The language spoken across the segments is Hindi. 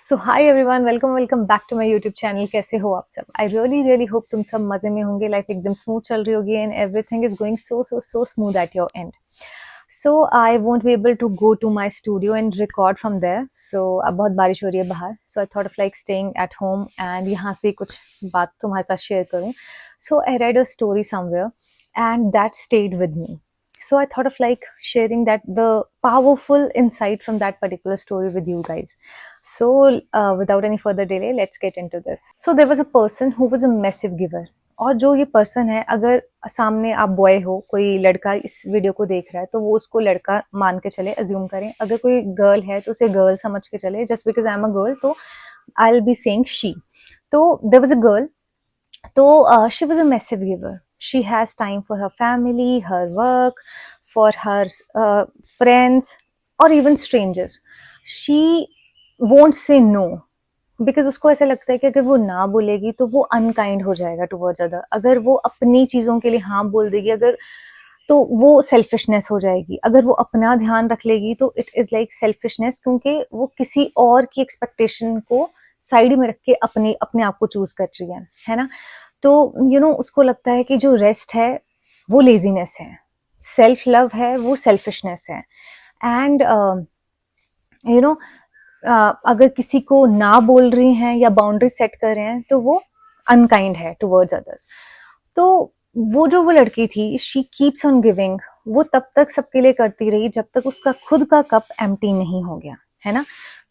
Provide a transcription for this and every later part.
So hi everyone, welcome back to my YouTube channel. कैसे हो आप सब? आई रियली होप तुम सब मजे में होंगे। लाइफ एकदम स्मूथ चल रही होगी and everything is going so smooth at your end. So I won't be able to go to my studio and record from there. So अब बहुत बारिश हो रही है बाहर, so I thought of like staying at home and यहाँ से कुछ बात तुम्हारे साथ शेयर करूँ. So I read a story somewhere and that stayed with me. So I thought of like sharing the powerful insight from that particular story with you guys. So without any further delay, let's get into this. So there was a person who was a massive giver. और जो ये पर्सन है, अगर सामने आप बॉय हो, कोई लड़का इस वीडियो को देख रहा है तो वो उसको लड़का मान के चले, अज्यूम करें. अगर कोई गर्ल है तो उसे गर्ल समझ के चले. Just because I am a girl तो I will be saying she. तो देयर वाज अ गर्ल. तो she was a massive giver. She has time for her family, her work, for her friends, or even strangers. She won't say no because उसको ऐसा लगता है कि अगर वो ना बोलेगी तो वो अनकाइंड हो जाएगा टुवर्ड्स अदर. अगर वो अपनी चीजों के लिए हाँ बोल देगी, अगर तो वो सेल्फिशनेस हो जाएगी. अगर वो अपना ध्यान रख लेगी तो इट इज लाइक सेल्फिशनेस, क्योंकि वो किसी और की एक्सपेक्टेशन को साइड में रख के अपने अपने आप को चूज कर रही है ना. तो उसको लगता है कि जो रेस्ट है वो लेजीनेस है, सेल्फ लव है वो सेल्फिशनेस है. एंड अगर किसी को ना बोल रही हैं या बाउंड्री सेट कर रहे हैं तो वो अनकाइंड है टुवर्ड्स अदर्स. तो वो लड़की थी, शी कीप्स ऑन गिविंग. वो तब तक सबके लिए करती रही जब तक उसका खुद का कप एम्प्टी नहीं हो गया, है ना.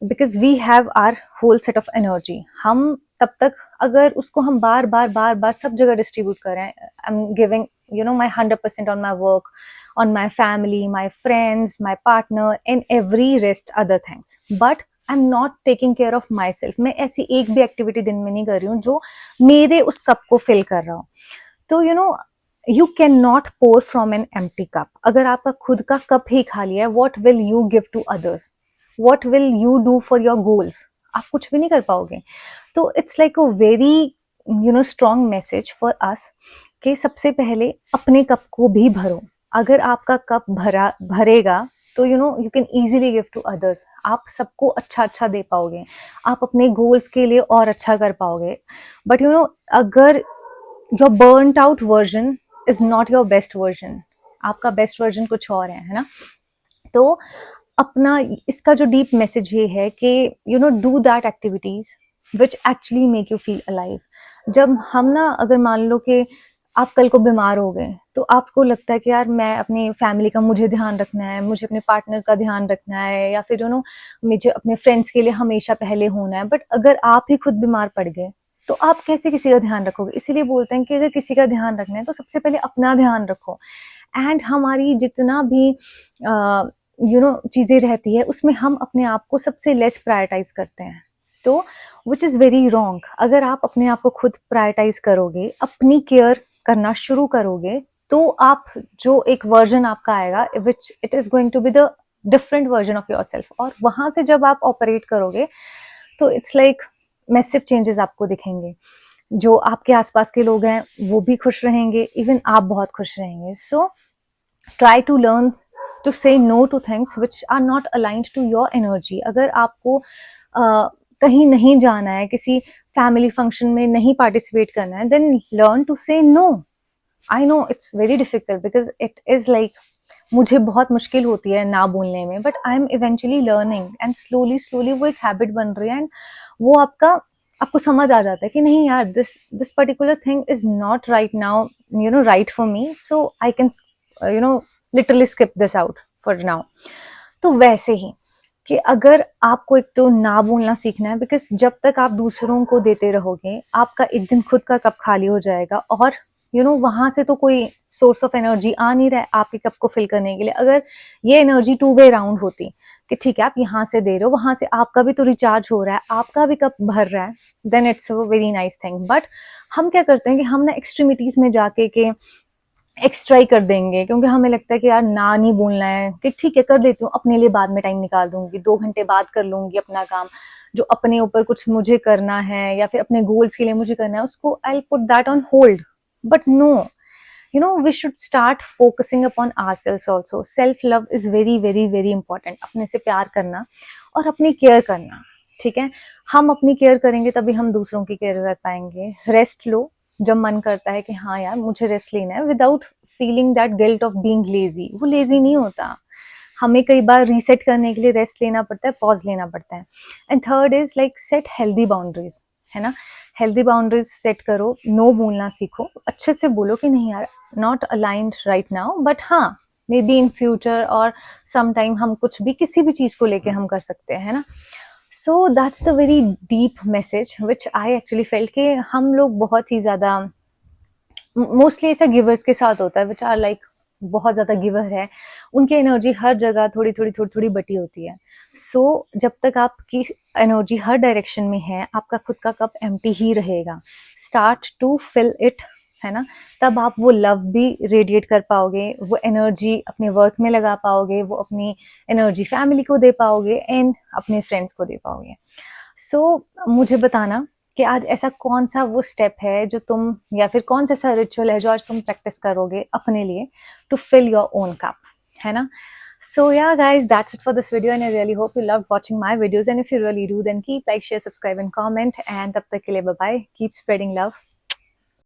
Because we have our whole set of energy. हम तब तक अगर उसको हम बार बार सब जगह डिस्ट्रीब्यूट करें, I am giving my 100% on my work, on my family, my friends, my partner, and every rest other things. But I'm not taking care of myself. मैं ऐसी एक भी एक्टिविटी दिन में नहीं कर रही हूँ जो मेरे उस कप को फिल कर रहा हो. तो you cannot pour from an empty cup. अगर आपका खुद का कप ही खाली है, what will you give to others? What will you do for your goals? आप कुछ भी नहीं कर पाओगे. तो it's like a very strong message for us कि सबसे पहले अपने कप को भी भरो. अगर आपका कप भरेगा तो you can easily give to others. आप सबको अच्छा दे पाओगे, आप अपने गोल्स के लिए और अच्छा कर पाओगे. बट अगर your burned out version is not your best version, आपका बेस्ट वर्जन कुछ और है ना. तो अपना इसका जो डीप मैसेज ये है कि do that activities which actually make you feel alive. जब हम ना, अगर मान लो कि आप कल को बीमार हो गए तो आपको लगता है कि यार मैं अपनी फैमिली का मुझे ध्यान रखना है, मुझे अपने पार्टनर का ध्यान रखना है, या फिर मुझे अपने फ्रेंड्स के लिए हमेशा पहले होना है. बट अगर आप ही खुद बीमार पड़ गए तो आप कैसे किसी का ध्यान रखोगे? इसीलिए बोलते हैं कि अगर किसी का ध्यान रखना है तो सबसे पहले अपना ध्यान रखो. एंड हमारी जितना भी चीजें रहती है उसमें हम अपने आप को सबसे लेस प्रायोरिटाइज करते हैं. तो विच इज वेरी रॉन्ग. अगर आप अपने आप को खुद प्रायोरिटाइज करोगे, अपनी केयर करना शुरू करोगे, तो आप जो एक वर्जन आपका आएगा which it is going to be the different version of your self. और वहां से जब आप ऑपरेट करोगे तो इट्स लाइक मैसिव चेंजेस आपको दिखेंगे. जो आपके आसपास के लोग हैं वो भी खुश रहेंगे, इवन आप बहुत खुश रहेंगे. So try to learn to say no to things which are not aligned to your energy. अगर आपको कहीं नहीं जाना है, किसी फैमिली फंक्शन में नहीं पार्टिसिपेट करना है, then learn to say no. I know it's very difficult because it is like मुझे बहुत मुश्किल होती है ना बोलने में, but I am eventually learning and slowly वो एक हैबिट बन रही है. एंड वो आपको समझ आ जाता है कि नहीं यार, this particular thing is not right now right for me, so I can literally skip this out for now. तो वैसे ही कि अगर आपको एक तो ना बोलना सीखना है, बिकॉज जब तक आप दूसरों को देते रहोगे आपका एक दिन खुद का कप खाली हो जाएगा. और वहां से तो कोई सोर्स ऑफ एनर्जी आ नहीं रहा है आपके कप को फिल करने के लिए. अगर ये एनर्जी टू वे राउंड होती कि ठीक है आप यहाँ से दे रहे हो, वहां से आपका भी तो रिचार्ज हो रहा है, आपका भी कप भर रहा है, then it's a very nice thing. But हम क्या करते हैं कि हम ना एक्सट्रीमिटीज में जाके के एक्स्ट्रा ही कर देंगे, क्योंकि हमें लगता है कि यार ना नहीं बोलना है, कि ठीक है कर देती हूँ, अपने लिए बाद में टाइम निकाल दूंगी, 2 घंटे बाद कर लूंगी अपना काम, जो अपने ऊपर कुछ मुझे करना है या फिर अपने गोल्स के लिए मुझे करना है उसको I put that on hold. But no, we should start focusing upon ourselves also. Self love is very important. अपने से प्यार करना और अपनी केयर करना. ठीक है, हम अपनी केयर करेंगे तभी हम दूसरों की केयर कर पाएंगे। रेस्ट लो जब मन करता है कि हाँ यार मुझे रेस्ट लेना है, without feeling that guilt of being lazy. वो लेजी नहीं होता, हमें कई बार रीसेट करने के लिए रेस्ट लेना पड़ता है, पॉज लेना पड़ता है। And third is like set healthy boundaries, है ना। हेल्दी बाउंड्रीज सेट करो, नो बोलना सीखो, अच्छे से बोलो कि नहीं यार, not aligned right now, but हाँ मे बी इन फ्यूचर और सम टाइम हम कुछ भी किसी भी चीज को लेके हम कर सकते हैं, है ना। So that's the very deep message which I actually felt कि हम लोग बहुत ही ज्यादा, मोस्टली ऐसा गिवर्स के साथ होता है विच आर लाइक बहुत ज्यादा गिवर है, उनकी एनर्जी हर जगह थोड़ी थोड़ी थोड़ी थोड़ी बटी होती है। सो जब तक आपकी एनर्जी हर डायरेक्शन में है, आपका खुद का कप एम्प्टी ही रहेगा। स्टार्ट टू फिल इट, है ना। तब आप वो लव भी रेडिएट कर पाओगे, वो एनर्जी अपने वर्क में लगा पाओगे, वो अपनी एनर्जी फैमिली को दे पाओगे एंड अपने फ्रेंड्स को दे पाओगे। सो मुझे बताना कि आज ऐसा कौन सा वो स्टेप है जो तुम, या फिर कौन सा ऐसा रिचुअल है जो आज तुम प्रैक्टिस करोगे अपने लिए to fill your own cup, है ना। So yeah guys, that's it for this video and I really hope you loved watching my videos, and if you really do then keep like, share, subscribe and comment, and tab tak ke liye bye bye, keep spreading love.